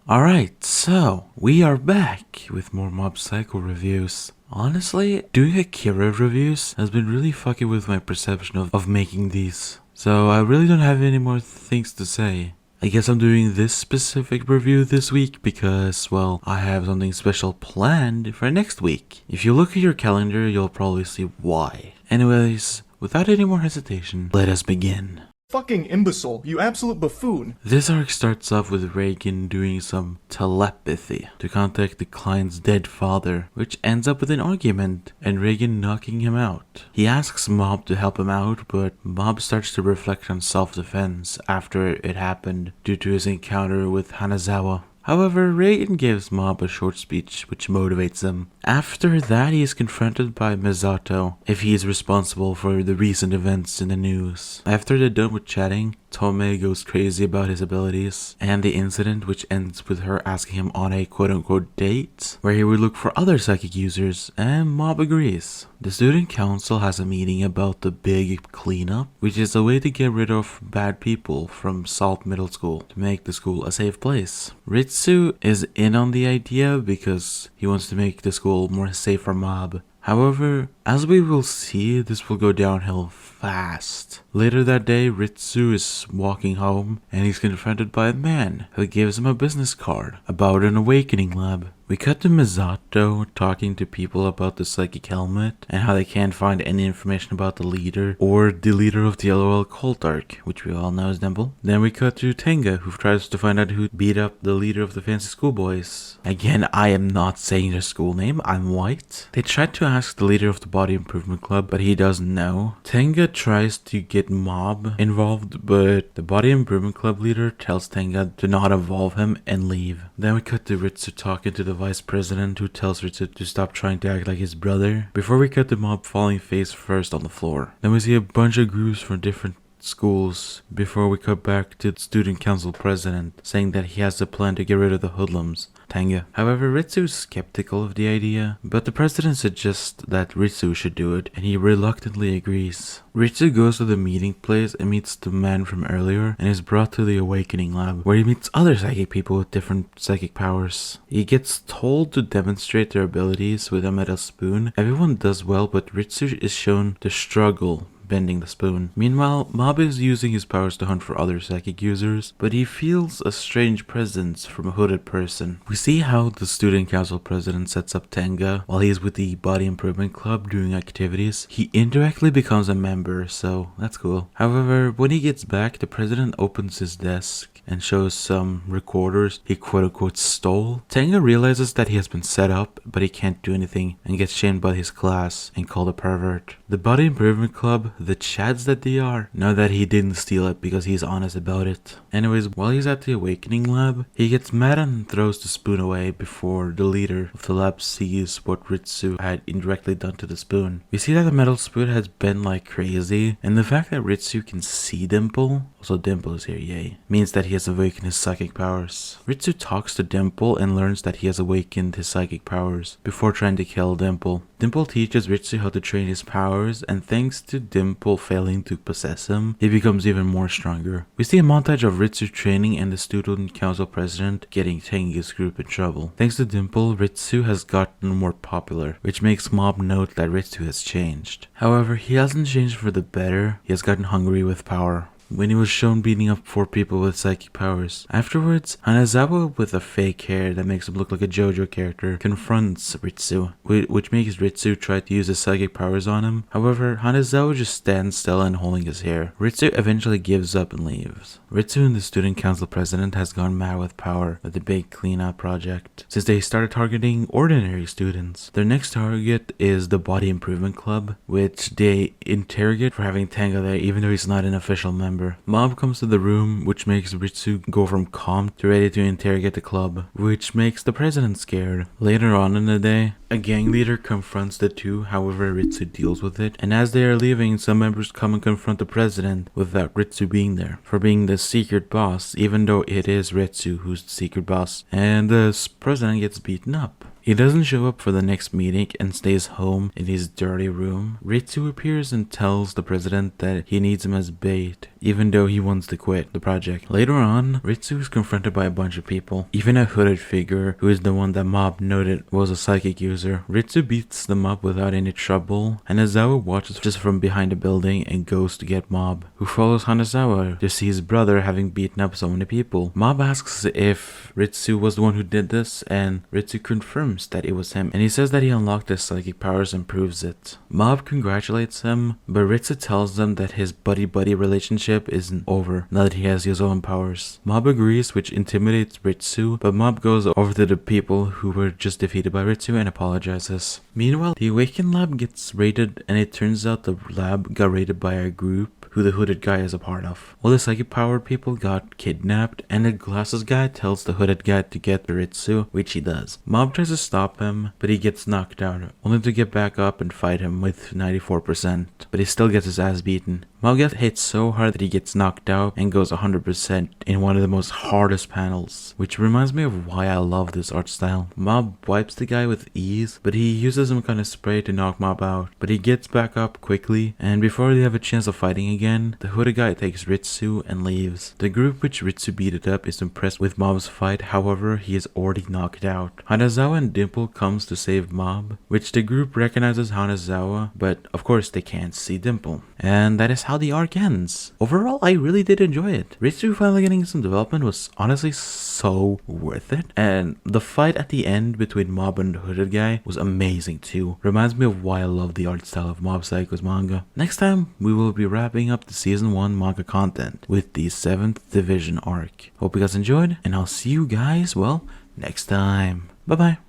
Alright, so we are back with more Mob Psycho reviews. Honestly, doing Akira reviews has been really fucking with my perception of making these. So I really don't have any more things to say. I guess I'm doing this specific review this week because, well, I have something special planned for next week. If you look at your calendar, you'll probably see why. Anyways, without any more hesitation, let us begin. Fucking imbecile, you absolute buffoon. This arc starts off with Reagan doing some telepathy to contact the client's dead father, which ends up with an argument and Reagan knocking him out. He asks Mob to help him out, but Mob starts to reflect on self-defense after it happened due to his encounter with Hanazawa. However, Reagan gives Mob a short speech which motivates him. After that, he is confronted by Misato if he is responsible for the recent events in the news. After they're done with chatting, Tomei goes crazy about his abilities and the incident which ends with her asking him on a quote-unquote date where he would look for other psychic users, and Mob agrees. The student council has a meeting about the big cleanup, which is a way to get rid of bad people from Salt Middle School to make the school a safe place. Ritsu is in on the idea because he wants to make the school more safe for Mob. However, as we will see, this will go downhill fast. Later that day, Ritsu is walking home and he's confronted by a man who gives him a business card about an awakening lab. We cut to Misato talking to people about the psychic helmet and how they can't find any information about the leader or the leader of the LOL cult arc, which we all know is Dimple. Then we cut to Tenga, who tries to find out who beat up the leader of the fancy schoolboys. Again, I am not saying their school name, I'm white. They tried to ask the leader of the Body Improvement Club, but he doesn't know. Tenga tries to get Mob involved, but the Body Improvement Club leader tells Tenga to not involve him and leave. Then we cut to Ritsu talking to the vice president, who tells Ritsu to stop trying to act like his brother, before we cut to Mob falling face first on the floor. Then we see a bunch of groups from different schools before we cut back to the student council president saying that he has a plan to get rid of the hoodlums, Tenga. However, Ritsu is skeptical of the idea, but the president suggests that Ritsu should do it and he reluctantly agrees. Ritsu goes to the meeting place and meets the man from earlier and is brought to the awakening lab where he meets other psychic people with different psychic powers. He gets told to demonstrate their abilities with a metal spoon. Everyone does well, but Ritsu is shown to struggle bending the spoon. Meanwhile, Mob is using his powers to hunt for other psychic users, but he feels a strange presence from a hooded person. We see how the student council president sets up Tenga while he is with the Body Improvement Club doing activities. He indirectly becomes a member, so that's cool. However, when he gets back, the president opens his desk and shows some recorders he quote-unquote stole. Tenga realizes that he has been set up, but he can't do anything and gets shamed by his class and called a pervert. The Body Improvement Club, the chads that they are, know that he didn't steal it because he's honest about it. Anyways, while he's at the awakening lab, he gets mad and throws the spoon away before the leader of the lab sees what Ritsu had indirectly done to the spoon. We see that the metal spoon has bent like crazy, and the fact that Ritsu can see Dimple, also Dimple is here, yay, means that he has awakened his psychic powers. Ritsu talks to Dimple and learns that he has awakened his psychic powers before trying to kill Dimple. Dimple teaches Ritsu how to train his powers, and thanks to Dimple failing to possess him, he becomes even more stronger. We see a montage of Ritsu training and the student council president getting Tenga's group in trouble. Thanks to Dimple, Ritsu has gotten more popular, which makes Mob note that Ritsu has changed. However, he hasn't changed for the better, he has gotten hungry with power. When he was shown beating up 4 people with psychic powers. Afterwards, Hanazawa, with a fake hair that makes him look like a JoJo character, confronts Ritsu, which makes Ritsu try to use his psychic powers on him. However, Hanazawa just stands still and holding his hair. Ritsu eventually gives up and leaves. Ritsu and the student council president has gone mad with power with the big cleanup project, since they started targeting ordinary students. Their next target is the Body Improvement Club, which they interrogate for having Tenga there even though he's not an official member. Mob comes to the room, which makes Ritsu go from calm to ready to interrogate the club, which makes the president scared. Later on in the day, a gang leader confronts the two, however Ritsu deals with it, and as they are leaving, some members come and confront the president without Ritsu being there, for being the secret boss, even though it is Ritsu who's the secret boss, and the president gets beaten up. He doesn't show up for the next meeting and stays home in his dirty room. Ritsu appears and tells the president that he needs him as bait, even though he wants to quit the project. Later on, Ritsu is confronted by a bunch of people, even a hooded figure who is the one that Mob noted was a psychic user. Ritsu beats them up without any trouble, and Hanazawa watches just from behind a building and goes to get Mob, who follows Hanazawa to see his brother having beaten up so many people. Mob asks if Ritsu was the one who did this, and Ritsu confirms that it was him, and he says that he unlocked his psychic powers and proves it. Mob congratulates him, but Ritsu tells them that his buddy-buddy relationship isn't over now that he has his own powers. Mob agrees, which intimidates Ritsu, but Mob goes over to the people who were just defeated by Ritsu and apologizes. Meanwhile, the Awakened lab gets raided, and it turns out the lab got raided by a group who the hooded guy is a part of. All the psychic powered people got kidnapped, and the glasses guy tells the hooded guy to get Ritsu, which he does. Mob tries to stop him, but he gets knocked out, only to get back up and fight him with 94%, but he still gets his ass beaten. Mob gets hit so hard that he gets knocked out and goes 100% in one of the most hardest panels, which reminds me of why I love this art style. Mob wipes the guy with ease, but he uses some kind of spray to knock Mob out, but he gets back up quickly, and before they have a chance of fighting again, the hooded guy takes Ritsu and leaves. The group which Ritsu beat it up is impressed with Mob's fight, however he is already knocked out. Hanazawa and Dimple comes to save Mob, which the group recognizes Hanazawa, but of course they can't see Dimple. And that is how the arc ends. Overall, I really did enjoy it. Ritsu finally getting some development was honestly so worth it, and the fight at the end between Mob and the hooded guy was amazing too. Reminds me of why I love the art style of Mob Psycho's manga. Next time, we will be wrapping up the season 1 manga content with the 7th division arc. Hope you guys enjoyed, and I'll see you guys, well, next time. Bye bye.